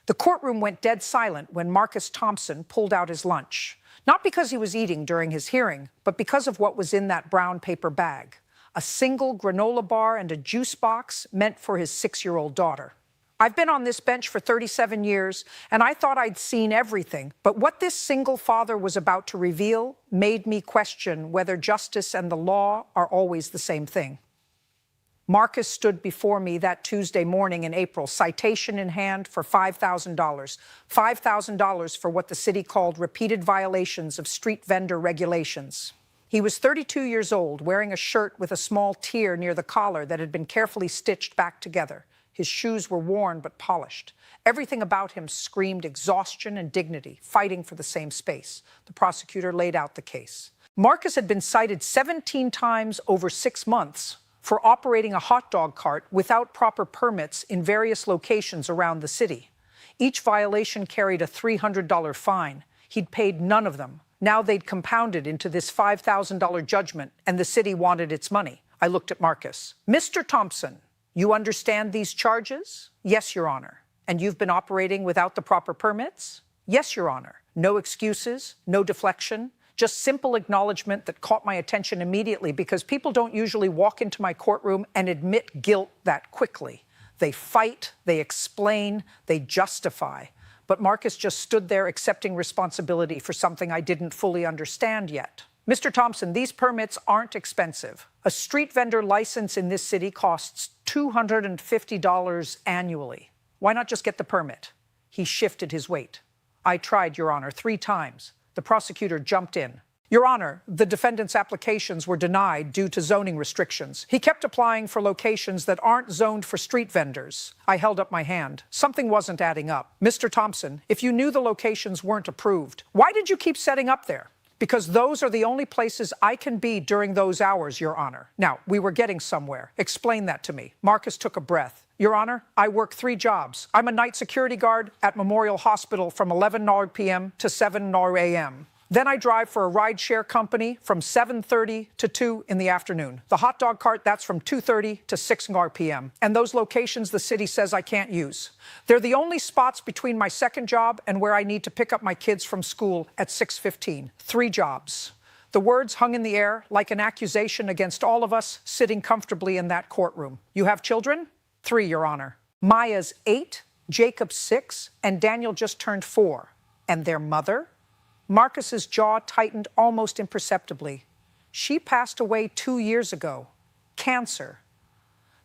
The courtroom went dead silent when Marcus Thompson pulled out his lunch. Not because he was eating during his hearing, but because of what was in that brown paper bag. A single granola bar and a juice box meant for his 6-year-old daughter. I've been on this bench for 37 years, and I thought I'd seen everything. But what this single father was about to reveal made me question whether justice and the law are always the same thing. Marcus stood before me that Tuesday morning in April, citation in hand for $5,000. $5,000 for what the city called repeated violations of street vendor regulations. He was 32 years old, wearing a shirt with a small tear near the collar that had been carefully stitched back together. His shoes were worn but polished. Everything about him screamed exhaustion and dignity, fighting for the same space. The prosecutor laid out the case. Marcus had been cited 17 times over 6 months for operating a hot dog cart without proper permits in various locations around the city. Each violation carried a $300 fine. He'd paid none of them. Now they'd compounded into this $5,000 judgment, and the city wanted its money. I looked at Marcus. Mr. Thompson, you understand these charges? Yes, Your Honor. And you've been operating without the proper permits? Yes, Your Honor. No excuses, no deflection. Just simple acknowledgement that caught my attention immediately because people don't usually walk into my courtroom and admit guilt that quickly. They fight, they explain, they justify. But Marcus just stood there accepting responsibility for something I didn't fully understand yet. Mr. Thompson, these permits aren't expensive. A street vendor license in this city costs $250 annually. Why not just get the permit? He shifted his weight. I tried, Your Honor, 3 times. The prosecutor jumped in. Your Honor, the defendant's applications were denied due to zoning restrictions. He kept applying for locations that aren't zoned for street vendors. I held up my hand. Something wasn't adding up. Mr. Thompson, if you knew the locations weren't approved, why did you keep setting up there? Because those are the only places I can be during those hours, Your Honor. Now, we were getting somewhere. Explain that to me. Marcus took a breath. Your Honor, I work 3 jobs. I'm a night security guard at Memorial Hospital from 11 p.m. to 7 a.m. Then I drive for a ride-share company from 7:30 to 2 in the afternoon. The hot dog cart, that's from 2:30 to 6 p.m. And those locations the city says I can't use. They're the only spots between my second job and where I need to pick up my kids from school at 6:15. 3 jobs. The words hung in the air like an accusation against all of us sitting comfortably in that courtroom. You have children? 3, Your Honor. Maya's 8, Jacob's 6, and Daniel just turned 4. And their mother? Marcus's jaw tightened almost imperceptibly. She passed away 2 years ago. Cancer.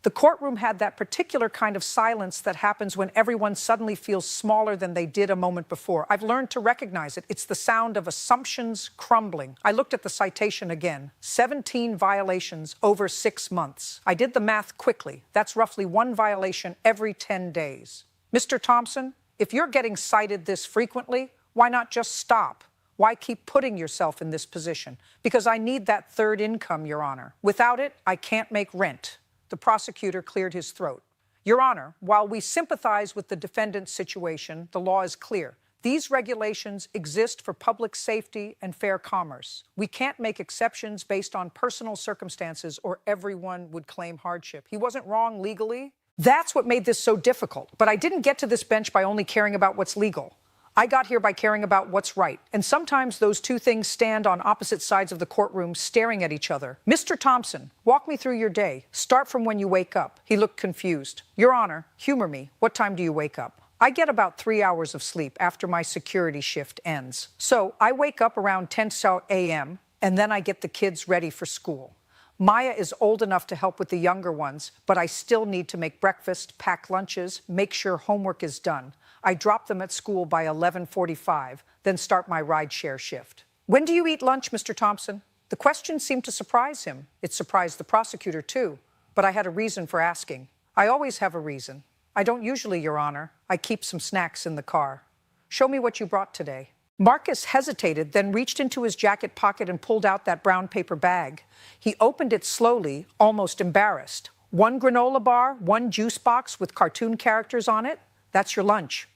The courtroom had that particular kind of silence that happens when everyone suddenly feels smaller than they did a moment before. I've learned to recognize it. It's the sound of assumptions crumbling. I looked at the citation again. 17 violations over 6 months. I did the math quickly. That's roughly 1 violation every 10 days. Mr. Thompson, if you're getting cited this frequently, why not just stop? Why keep putting yourself in this position? Because I need that third income, Your Honor. Without it, I can't make rent. The prosecutor cleared his throat. Your Honor, while we sympathize with the defendant's situation, the law is clear. These regulations exist for public safety and fair commerce. We can't make exceptions based on personal circumstances or everyone would claim hardship. He wasn't wrong legally. That's what made this so difficult. But I didn't get to this bench by only caring about what's legal. I got here by caring about what's right. And sometimes those 2 things stand on opposite sides of the courtroom, staring at each other. Mr. Thompson, walk me through your day. Start from when you wake up. He looked confused. Your Honor, humor me. What time do you wake up? I get about 3 hours of sleep after my security shift ends. So I wake up around 10 a.m., and then I get the kids ready for school. Maya is old enough to help with the younger ones, but I still need to make breakfast, pack lunches, make sure homework is done. I drop them at school by 11:45, then start my ride-share shift. When do you eat lunch, Mr. Thompson? The question seemed to surprise him. It surprised the prosecutor, too. But I had a reason for asking. I always have a reason. I don't usually, Your Honor. I keep some snacks in the car. Show me what you brought today. Marcus hesitated, then reached into his jacket pocket and pulled out that brown paper bag. He opened it slowly, almost embarrassed. 1 granola bar, 1 juice box with cartoon characters on it. That's your lunch.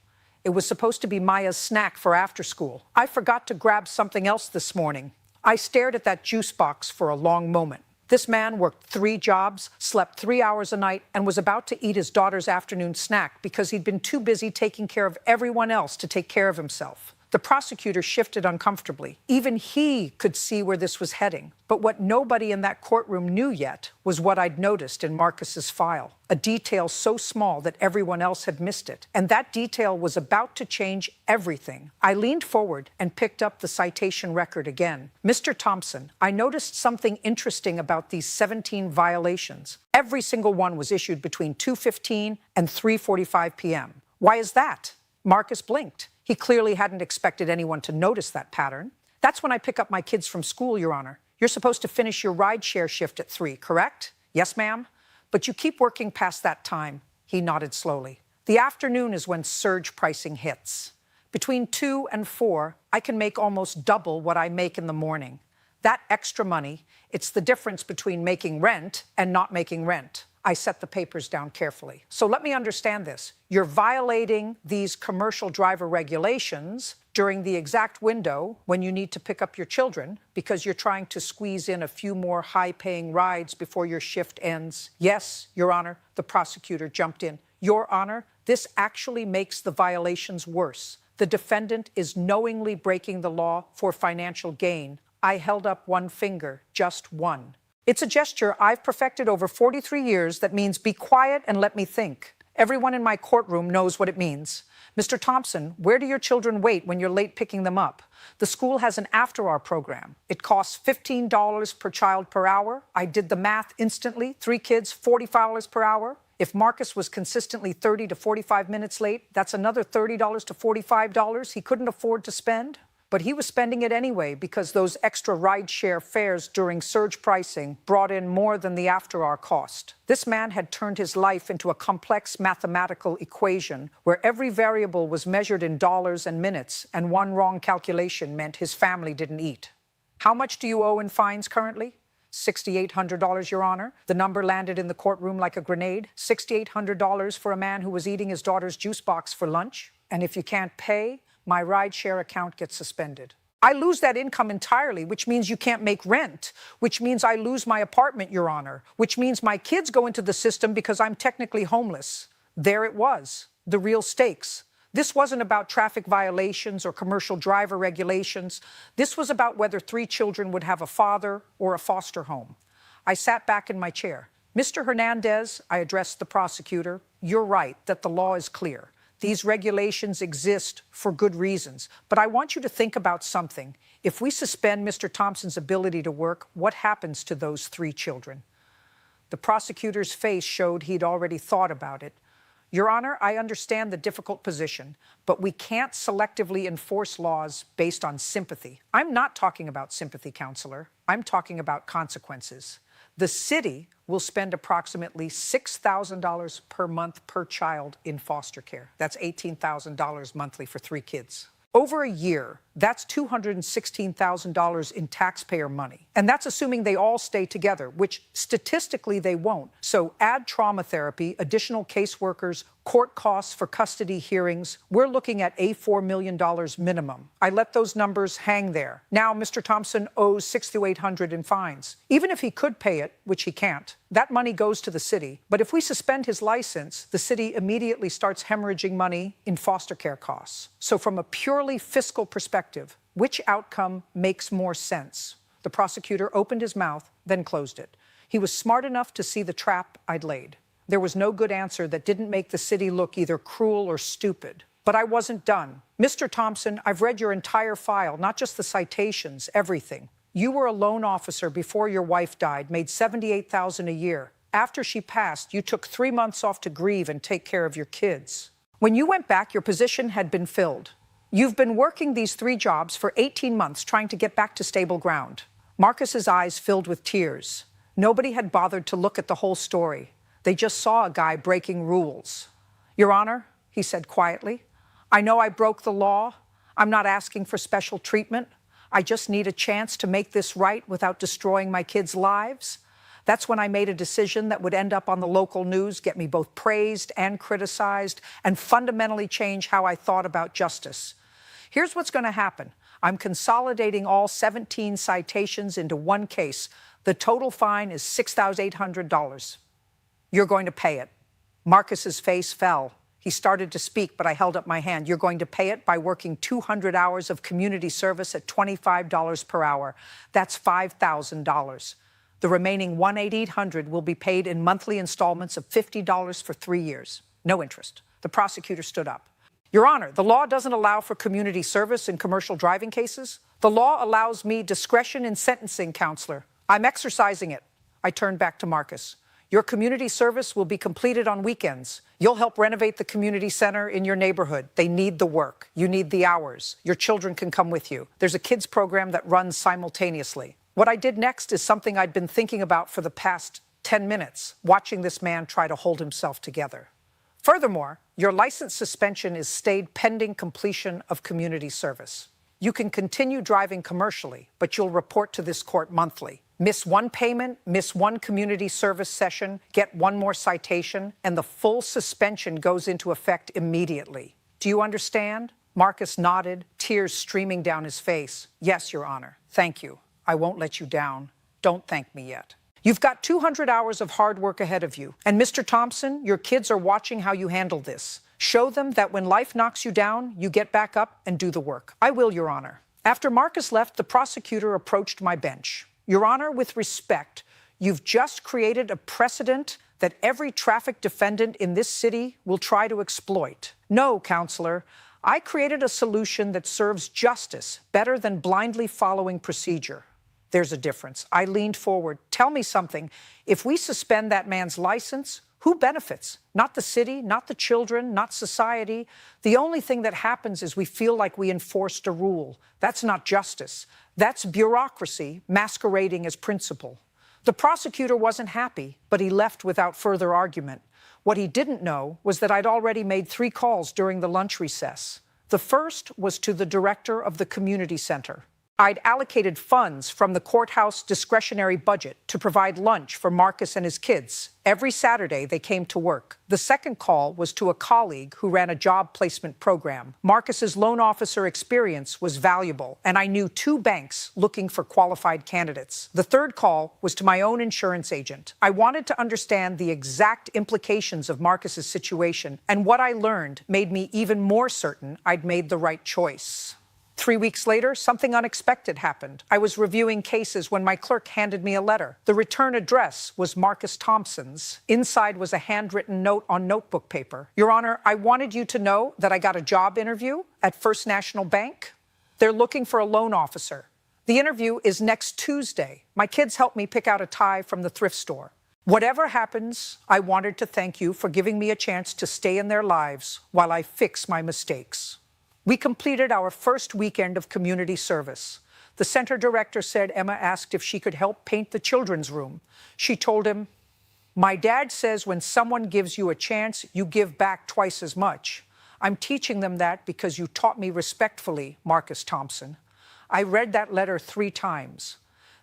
It was supposed to be Maya's snack for after school. I forgot to grab something else this morning. I stared at that juice box for a long moment. This man worked 3 jobs, slept 3 hours a night, and was about to eat his daughter's afternoon snack because he'd been too busy taking care of everyone else to take care of himself. The prosecutor shifted uncomfortably. Even he could see where this was heading. But what nobody in that courtroom knew yet was what I'd noticed in Marcus's file, a detail so small that everyone else had missed it. And that detail was about to change everything. I leaned forward and picked up the citation record again. Mr. Thompson, I noticed something interesting about these 17 violations. Every single one was issued between 2:15 and 3:45 p.m. Why is that? Marcus blinked. He clearly hadn't expected anyone to notice that pattern. That's when I pick up my kids from school, Your Honor. You're supposed to finish your rideshare shift at 3, correct? Yes, ma'am. But you keep working past that time. He nodded slowly. The afternoon is when surge pricing hits. Between 2 and 4, I can make almost double what I make in the morning. That extra money, it's the difference between making rent and not making rent. I set the papers down carefully. So let me understand this. You're violating these commercial driver regulations during the exact window when you need to pick up your children because you're trying to squeeze in a few more high-paying rides before your shift ends. Yes, Your Honor, the prosecutor jumped in. Your Honor, this actually makes the violations worse. The defendant is knowingly breaking the law for financial gain. I held up one finger, just one. It's a gesture I've perfected over 43 years that means be quiet and let me think. Everyone in my courtroom knows what it means. Mr. Thompson, where do your children wait when you're late picking them up? The school has an after-hour program. It costs $15 per child per hour. I did the math instantly. 3 kids, $40 per hour. If Marcus was consistently 30 to 45 minutes late, that's another $30 to $45 he couldn't afford to spend. But he was spending it anyway because those extra rideshare fares during surge pricing brought in more than the after-hour cost. This man had turned his life into a complex mathematical equation where every variable was measured in dollars and minutes, and one wrong calculation meant his family didn't eat. How much do you owe in fines currently? $6,800, Your Honor. The number landed in the courtroom like a grenade. $6,800 for a man who was eating his daughter's juice box for lunch. And if you can't pay, my rideshare account gets suspended. I lose that income entirely, which means you can't make rent, which means I lose my apartment, Your Honor, which means my kids go into the system because I'm technically homeless. There it was, the real stakes. This wasn't about traffic violations or commercial driver regulations. This was about whether 3 children would have a father or a foster home. I sat back in my chair. Mr. Hernandez, I addressed the prosecutor, you're right that the law is clear. These regulations exist for good reasons. But I want you to think about something. If we suspend Mr. Thompson's ability to work, what happens to those 3 children? The prosecutor's face showed he'd already thought about it. Your Honor, I understand the difficult position, but we can't selectively enforce laws based on sympathy. I'm not talking about sympathy, counselor. I'm talking about consequences. The city will spend approximately $6,000 per month per child in foster care. That's $18,000 monthly for 3 kids. Over a year, that's $216,000 in taxpayer money. And that's assuming they all stay together, which statistically they won't. So add trauma therapy, additional caseworkers, court costs for custody hearings. We're looking at a $4 million minimum. I let those numbers hang there. Now Mr. Thompson owes $6,800 in fines. Even if he could pay it, which he can't, that money goes to the city. But if we suspend his license, the city immediately starts hemorrhaging money in foster care costs. So from a purely fiscal perspective, which outcome makes more sense? The prosecutor opened his mouth, then closed it. He was smart enough to see the trap I'd laid. There was no good answer that didn't make the city look either cruel or stupid. But I wasn't done. Mr. Thompson, I've read your entire file, not just the citations, everything. You were a loan officer before your wife died, made $78,000 a year. After she passed, you took 3 months off to grieve and take care of your kids. When you went back, your position had been filled. You've been working these 3 jobs for 18 months trying to get back to stable ground. Marcus's eyes filled with tears. Nobody had bothered to look at the whole story. They just saw a guy breaking rules. Your Honor, he said quietly, I know I broke the law. I'm not asking for special treatment. I just need a chance to make this right without destroying my kids' lives. That's when I made a decision that would end up on the local news, get me both praised and criticized, and fundamentally change how I thought about justice. Here's what's going to happen. I'm consolidating all 17 citations into one case. The total fine is $6,800. You're going to pay it. Marcus's face fell. He started to speak, but I held up my hand. You're going to pay it by working 200 hours of community service at $25 per hour. That's $5,000. The remaining $1,800 will be paid in monthly installments of $50 for 3 years. No interest. The prosecutor stood up. Your Honor, the law doesn't allow for community service in commercial driving cases. The law allows me discretion in sentencing, counselor. I'm exercising it. I turned back to Marcus. Your community service will be completed on weekends. You'll help renovate the community center in your neighborhood. They need the work. You need the hours. Your children can come with you. There's a kids program that runs simultaneously. What I did next is something I'd been thinking about for the past 10 minutes, watching this man try to hold himself together. Furthermore, your license suspension is stayed pending completion of community service. You can continue driving commercially, but you'll report to this court monthly. Miss one payment, miss one community service session, get one more citation, and the full suspension goes into effect immediately. Do you understand? Marcus nodded, tears streaming down his face. Yes, Your Honor. Thank you. I won't let you down. Don't thank me yet. You've got 200 hours of hard work ahead of you. And Mr. Thompson, your kids are watching how you handle this. Show them that when life knocks you down, you get back up and do the work. I will, Your Honor. After Marcus left, the prosecutor approached my bench. Your Honor, with respect, you've just created a precedent that every traffic defendant in this city will try to exploit. No, counselor, I created a solution that serves justice better than blindly following procedure. There's a difference. I leaned forward. Tell me something. If we suspend that man's license, who benefits? Not the city, not the children, not society. The only thing that happens is we feel like we enforced a rule. That's not justice. That's bureaucracy masquerading as principle. The prosecutor wasn't happy, but he left without further argument. What he didn't know was that I'd already made 3 calls during the lunch recess. The first was to the director of the community center. I'd allocated funds from the courthouse discretionary budget to provide lunch for Marcus and his kids. Every Saturday, they came to work. The second call was to a colleague who ran a job placement program. Marcus's loan officer experience was valuable, and I knew 2 banks looking for qualified candidates. The third call was to my own insurance agent. I wanted to understand the exact implications of Marcus's situation, and what I learned made me even more certain I'd made the right choice. 3 weeks later, something unexpected happened. I was reviewing cases when my clerk handed me a letter. The return address was Marcus Thompson's. Inside was a handwritten note on notebook paper. Your Honor, I wanted you to know that I got a job interview at First National Bank. They're looking for a loan officer. The interview is next Tuesday. My kids helped me pick out a tie from the thrift store. Whatever happens, I wanted to thank you for giving me a chance to stay in their lives while I fix my mistakes. We completed our first weekend of community service. The center director said Emma asked if she could help paint the children's room. She told him, "My dad says when someone gives you a chance, you give back twice as much. I'm teaching them that because you taught me respectfully, Marcus Thompson." I read that letter 3 times.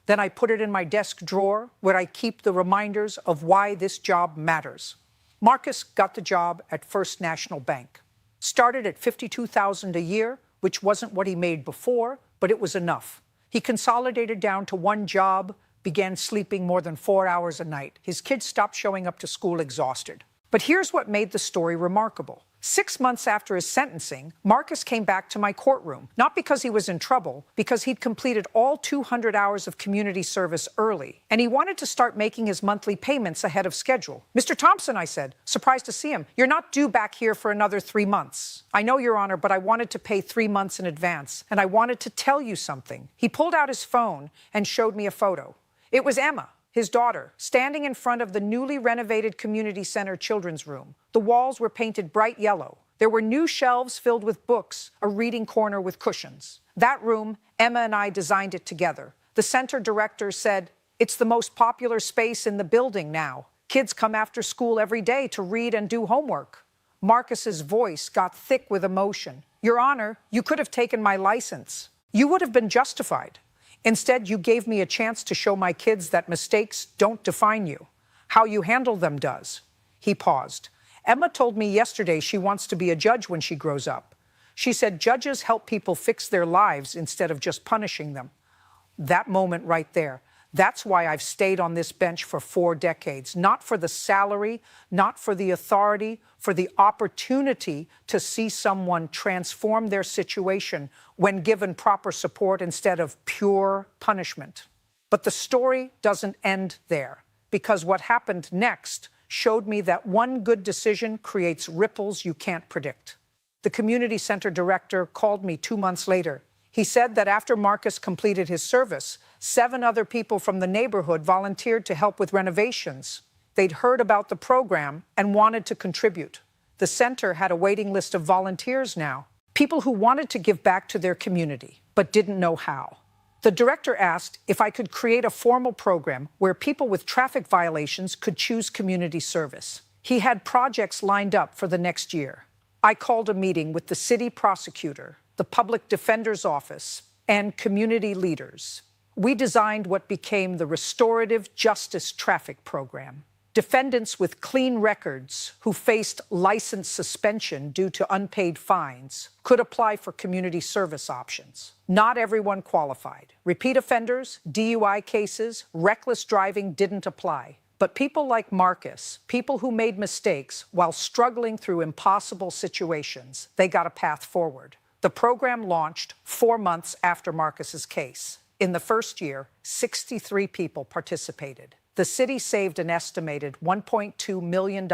Then I put it in my desk drawer where I keep the reminders of why this job matters. Marcus got the job at First National Bank. Started at $52,000 a year, which wasn't what he made before, but it was enough. He consolidated down to 1 job, began sleeping more than 4 hours a night. His kids stopped showing up to school exhausted. But here's what made the story remarkable. 6 months after his sentencing, Marcus came back to my courtroom, not because he was in trouble, because he'd completed all 200 hours of community service early, and he wanted to start making his monthly payments ahead of schedule. "Mr. Thompson," I said, surprised to see him, "you're not due back here for another 3 months. I know, Your Honor, but I wanted to pay 3 months in advance, and I wanted to tell you something." He pulled out his phone and showed me a photo. It was Emma, his daughter, standing in front of the newly renovated community center children's room. The walls were painted bright yellow. There were new shelves filled with books, a reading corner with cushions. That room, Emma and I designed it together. The center director said, "It's the most popular space in the building now. Kids come after school every day to read and do homework." Marcus's voice got thick with emotion. "Your Honor, you could have taken my license. You would have been justified. Instead, you gave me a chance to show my kids that mistakes don't define you. How you handle them does." He paused. "Emma told me yesterday she wants to be a judge when she grows up. She said judges help people fix their lives instead of just punishing them." That moment right there, That's why I've stayed on this bench for 4 decades, not for the salary, not for the authority, for the opportunity to see someone transform their situation when given proper support instead of pure punishment. But the story doesn't end there, because what happened next showed me that one good decision creates ripples you can't predict. The community center director called me 2 months later. He said that after Marcus completed his service, 7 other people from the neighborhood volunteered to help with renovations. They'd heard about the program and wanted to contribute. The center had a waiting list of volunteers now, people who wanted to give back to their community, but didn't know how. The director asked if I could create a formal program where people with traffic violations could choose community service. He had projects lined up for the next year. I called a meeting with the city prosecutor, the public defender's office, and community leaders. We designed what became the Restorative Justice Traffic Program. Defendants with clean records who faced license suspension due to unpaid fines could apply for community service options. Not everyone qualified. Repeat offenders, DUI cases, reckless driving didn't apply. But people like Marcus, people who made mistakes while struggling through impossible situations, they got a path forward. The program launched 4 months after Marcus's case. In the first year, 63 people participated. The city saved an estimated $1.2 million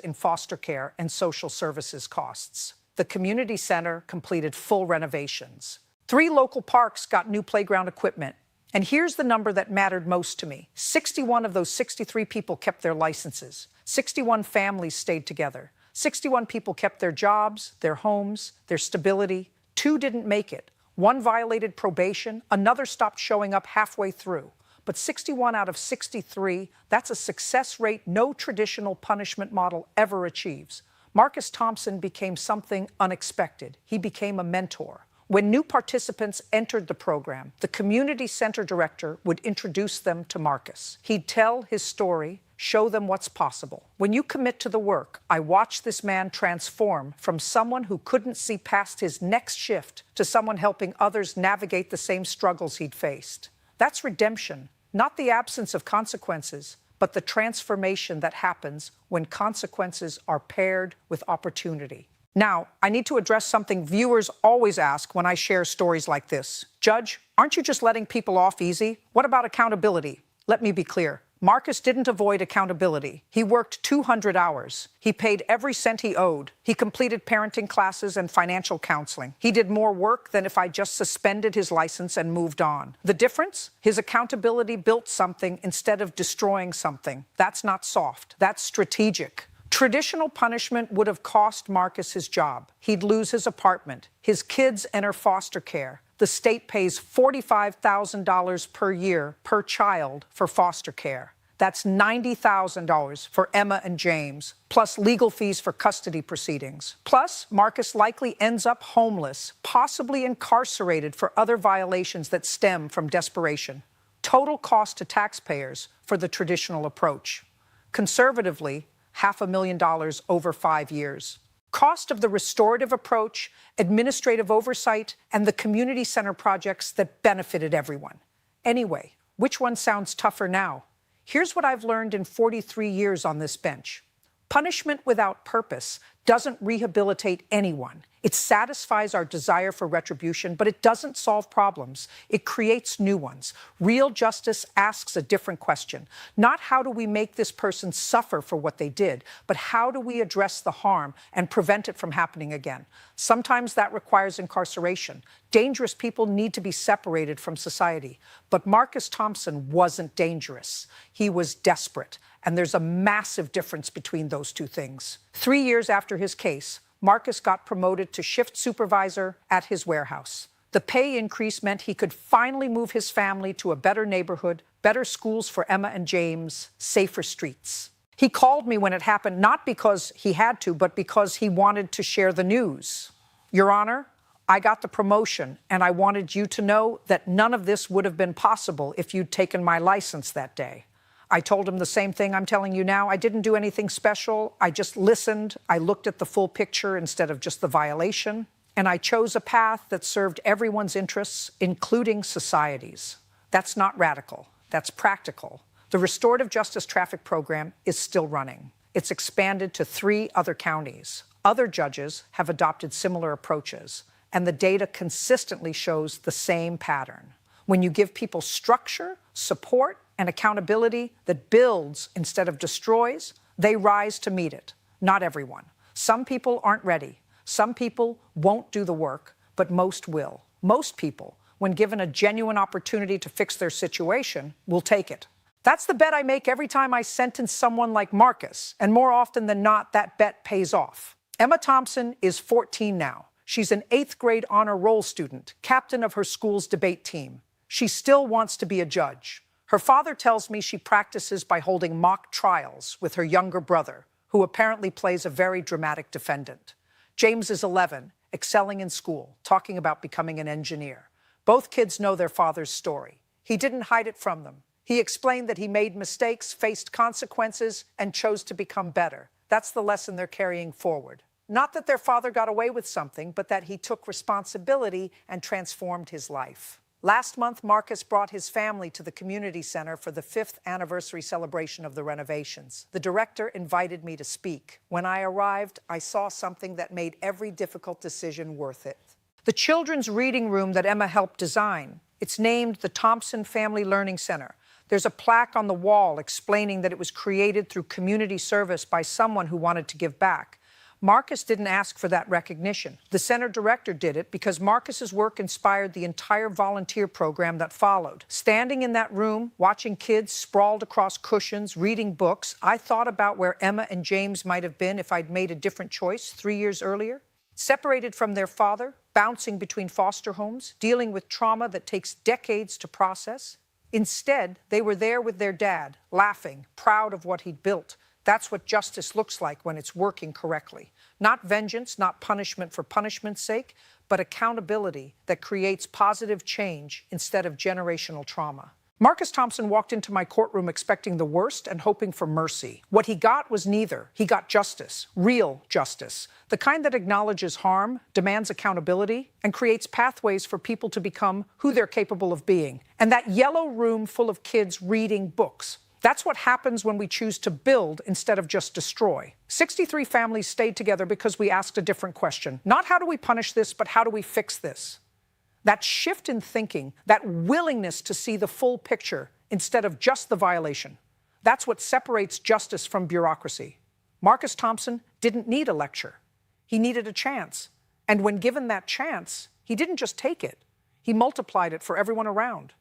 in foster care and social services costs. The community center completed full renovations. 3 local parks got new playground equipment. And here's the number that mattered most to me. 61 of those 63 people kept their licenses. 61 families stayed together. 61 people kept their jobs, their homes, their stability. 2 didn't make it. 1 violated probation. Another stopped showing up halfway through. But 61 out of 63, that's a success rate no traditional punishment model ever achieves. Marcus Thompson became something unexpected. He became a mentor. When new participants entered the program, the community center director would introduce them to Marcus. He'd tell his story, show them what's possible. When you commit to the work, I watched this man transform from someone who couldn't see past his next shift to someone helping others navigate the same struggles he'd faced. That's redemption, not the absence of consequences, but the transformation that happens when consequences are paired with opportunity. Now, I need to address something viewers always ask when I share stories like this. Judge, aren't you just letting people off easy? What about accountability? Let me be clear. Marcus didn't avoid accountability. He worked 200 hours. He paid every cent he owed. He completed parenting classes and financial counseling. He did more work than if I just suspended his license and moved on. The difference? His accountability built something instead of destroying something. That's not soft. That's strategic. Traditional punishment would have cost Marcus his job. He'd lose his apartment. His kids enter foster care. The state pays $45,000 per year per child for foster care. That's $90,000 for Emma and James, plus legal fees for custody proceedings. Plus, Marcus likely ends up homeless, possibly incarcerated for other violations that stem from desperation. Total cost to taxpayers for the traditional approach. Conservatively, $500,000 over 5 years. Cost of the restorative approach, administrative oversight, and the community center projects that benefited everyone. Anyway, which one sounds tougher now? Here's what I've learned in 43 years on this bench. Punishment without purpose doesn't rehabilitate anyone. It satisfies our desire for retribution, but it doesn't solve problems. It creates new ones. Real justice asks a different question. Not how do we make this person suffer for what they did, but how do we address the harm and prevent it from happening again? Sometimes that requires incarceration. Dangerous people need to be separated from society. But Marcus Thompson wasn't dangerous. He was desperate. And there's a massive difference between those two things. 3 years after his case, Marcus got promoted to shift supervisor at his warehouse. The pay increase meant he could finally move his family to a better neighborhood, better schools for Emma and James, safer streets. He called me when it happened, not because he had to, but because he wanted to share the news. Your Honor, I got the promotion, and I wanted you to know that none of this would have been possible if you'd taken my license that day. I told him the same thing I'm telling you now. I didn't do anything special. I just listened. I looked at the full picture instead of just the violation. And I chose a path that served everyone's interests, including society's. That's not radical. that's practical. The restorative justice traffic program is still running. It's expanded to 3 other counties. Other judges have adopted similar approaches, and the data consistently shows the same pattern. When you give people structure, support, and accountability that builds instead of destroys, they rise to meet it. Not everyone. Some people aren't ready. Some people won't do the work, but most will. Most people, when given a genuine opportunity to fix their situation, will take it. That's the bet I make every time I sentence someone like Marcus, and more often than not, that bet pays off. Emma Thompson is 14 now. She's an 8th grade honor roll student, captain of her school's debate team. She still wants to be a judge. Her father tells me she practices by holding mock trials with her younger brother, who apparently plays a very dramatic defendant. James is 11, excelling in school, talking about becoming an engineer. Both kids know their father's story. He didn't hide it from them. He explained that he made mistakes, faced consequences, and chose to become better. That's the lesson they're carrying forward. Not that their father got away with something, but that he took responsibility and transformed his life. Last month, Marcus brought his family to the community center for the 5th anniversary celebration of the renovations. The director invited me to speak. When I arrived, I saw something that made every difficult decision worth it. The children's reading room that Emma helped design. It's named the Thompson Family Learning Center. There's a plaque on the wall explaining that it was created through community service by someone who wanted to give back. Marcus didn't ask for that recognition. The center director did it because Marcus's work inspired the entire volunteer program that followed. Standing in that room, watching kids sprawled across cushions, reading books, I thought about where Emma and James might have been if I'd made a different choice 3 years earlier. Separated from their father, bouncing between foster homes, dealing with trauma that takes decades to process. Instead, they were there with their dad, laughing, proud of what he'd built. That's what justice looks like when it's working correctly. Not vengeance, not punishment for punishment's sake, but accountability that creates positive change instead of generational trauma. Marcus Thompson walked into my courtroom expecting the worst and hoping for mercy. What he got was neither. He got justice, real justice, the kind that acknowledges harm, demands accountability, and creates pathways for people to become who they're capable of being. And that yellow room full of kids reading books. That's what happens when we choose to build instead of just destroy. 63 families stayed together because we asked a different question. Not how do we punish this, but how do we fix this? That shift in thinking, that willingness to see the full picture instead of just the violation, that's what separates justice from bureaucracy. Marcus Thompson didn't need a lecture. He needed a chance. And when given that chance, he didn't just take it. He multiplied it for everyone around.